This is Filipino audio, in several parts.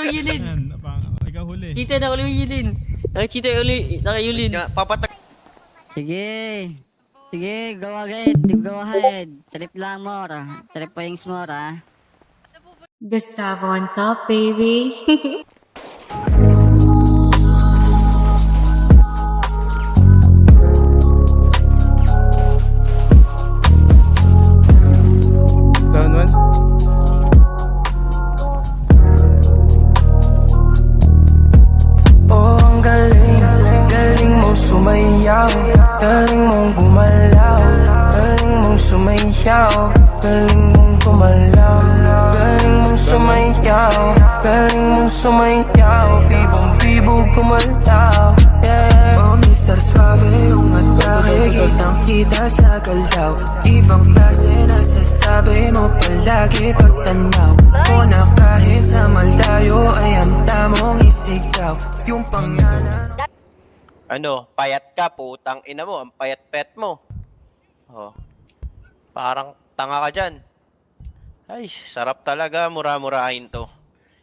yung Yulin. Ikaw huli. Cheater na yung Yulin. Cheater uli, Yulin. Papatak. Sige. Sige, go ahead. Go ahead. Trip lang more. Trip points more, ah. Gustavo on top, baby. Down one. Oh, ang galing, galing mong sumayaw, galing mong gumalaw, galing mong sumayaw, galing mong gumalaw, galing mong sumayaw, galing mong sumayaw, bibong-bibong gumalaw, yeah. Oh, Mr. Suave, yung atake, kitang kita sa galaw, ibang klase nasasabi mo palagi pagtanaw mo na kahit sa malayo ay ang tamong isigaw. Yung pangalan. Ano, payat ka, putang ina mo, ang payat-pet mo. Oh. Parang tanga ka dyan. Ay, sarap talaga, mura-murahin to.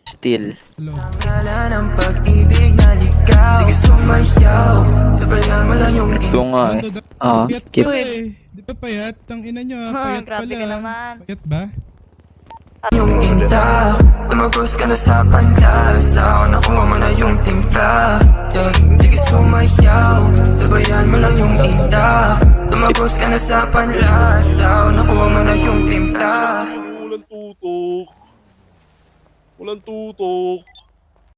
Still. Pangalan ng pag-ibig na ligaw. Sige sumayaw, sabayan mo lang yung Ito nga eh. Payat Keep. pala eh. Di ba payat? Ang ina nyo payat grabe pala. ka naman. Payat ba? yung inta. Tumagos ka na sa panlasa, ako nakuha mo na yung timpla, yeah. Sige sumayaw, sabayan mo lang yung inta. Tumagos ka na sa panlasa, ako nakuha mo na yung timpla. Walang tutok. Walang tutok.